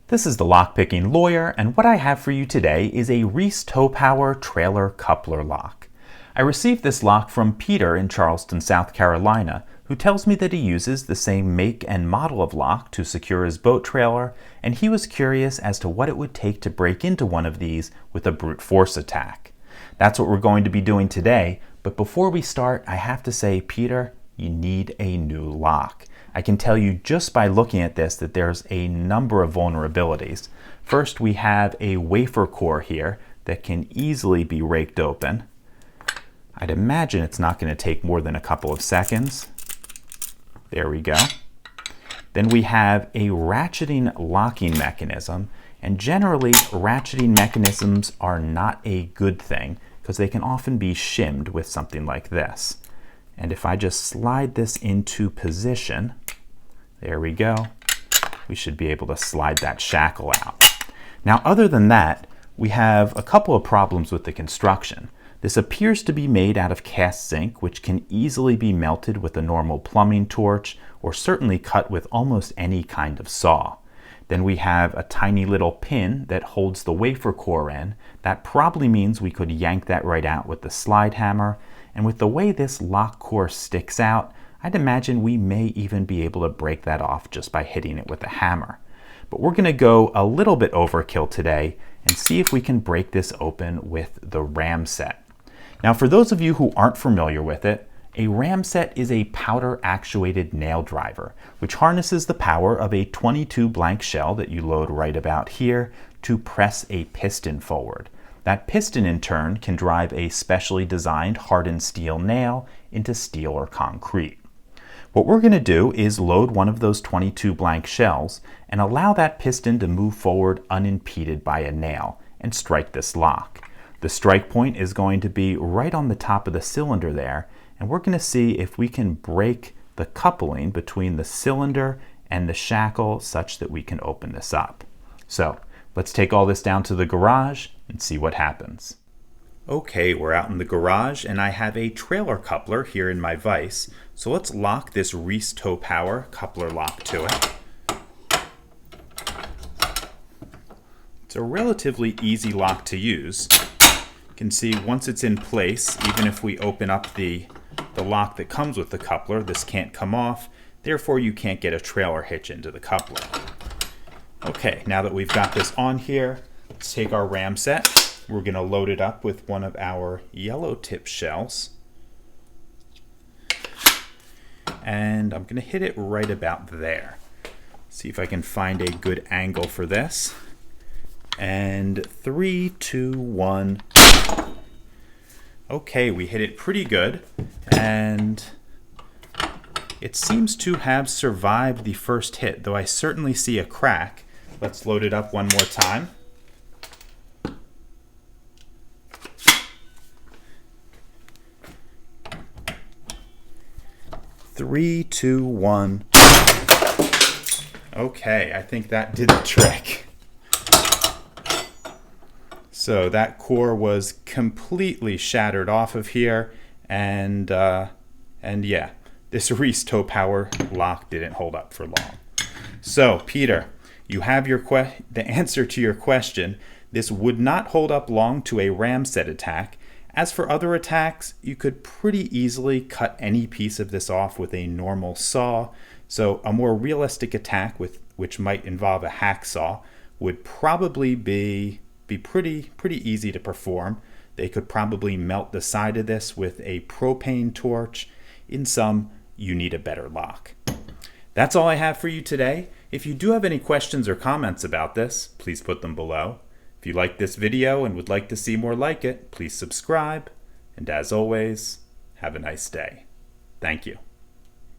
This is the Lockpicking Lawyer, and what I have for you today is a Reese Tow Power Trailer Coupler Lock. I received this lock from Peter in Charleston, South Carolina, who tells me that he uses the same make and model of lock to secure his boat trailer, and he was curious as to what it would take to break into one of these with a brute force attack. That's what we're going to be doing today, but before we start, I have to say, Peter, you need a new lock. I can tell you just by looking at this that there's a number of vulnerabilities. First, we have a wafer core here that can easily be raked open. I'd imagine it's not going to take more than a couple of seconds. There we go. Then we have a ratcheting locking mechanism, and generally ratcheting mechanisms are not a good thing because they can often be shimmed with something like this. And if I just slide this into position, there we go, we should be able to slide that shackle out. Now, other than that, we have a couple of problems with the construction. This appears to be made out of cast zinc, which can easily be melted with a normal plumbing torch, or certainly cut with almost any kind of saw. Then we have a tiny little pin that holds the wafer core in. That probably means we could yank that right out with the slide hammer. And with the way this lock core sticks out, I'd imagine we may even be able to break that off just by hitting it with a hammer. But we're going to go a little bit overkill today and see if we can break this open with the Ramset. Now, for those of you who aren't familiar with it, a Ramset is a powder-actuated nail driver, which harnesses the power of a 22 blank shell that you load right about here to press a piston forward. That piston, in turn, can drive a specially designed hardened steel nail into steel or concrete. What we're going to do is load one of those 22 blank shells and allow that piston to move forward unimpeded by a nail and strike this lock. The strike point is going to be right on the top of the cylinder there, and we're going to see if we can break the coupling between the cylinder and the shackle such that we can open this up. So let's take all this down to the garage and see what happens. Okay, we're out in the garage and I have a trailer coupler here in my vise. So let's lock this Reese Tow Power coupler lock to it. It's a relatively easy lock to use. You can see once it's in place, even if we open up the lock that comes with the coupler, this can't come off. Therefore, you can't get a trailer hitch into the coupler. Okay, now that we've got this on here, let's take our Ramset. We're going to load it up with one of our yellow tip shells. And I'm going to hit it right about there. See if I can find a good angle for this. And 3, 2, 1. Okay, we hit it pretty good. And it seems to have survived the first hit, though I certainly see a crack. Let's load it up one more time. Three, two, one. Okay, I think that did the trick. So that core was completely shattered off of here, and yeah, this Reese Tow Power lock didn't hold up for long. So, Peter, you have the answer to your question. This would not hold up long to a Ramset attack. As for other attacks, you could pretty easily cut any piece of this off with a normal saw. So a more realistic attack, which might involve a hacksaw, would probably be pretty easy to perform. They could probably melt the side of this with a propane torch. In sum, you need a better lock. That's all I have for you today. If you do have any questions or comments about this, please put them below. If you like this video and would like to see more like it, please subscribe. And as always, have a nice day. Thank you.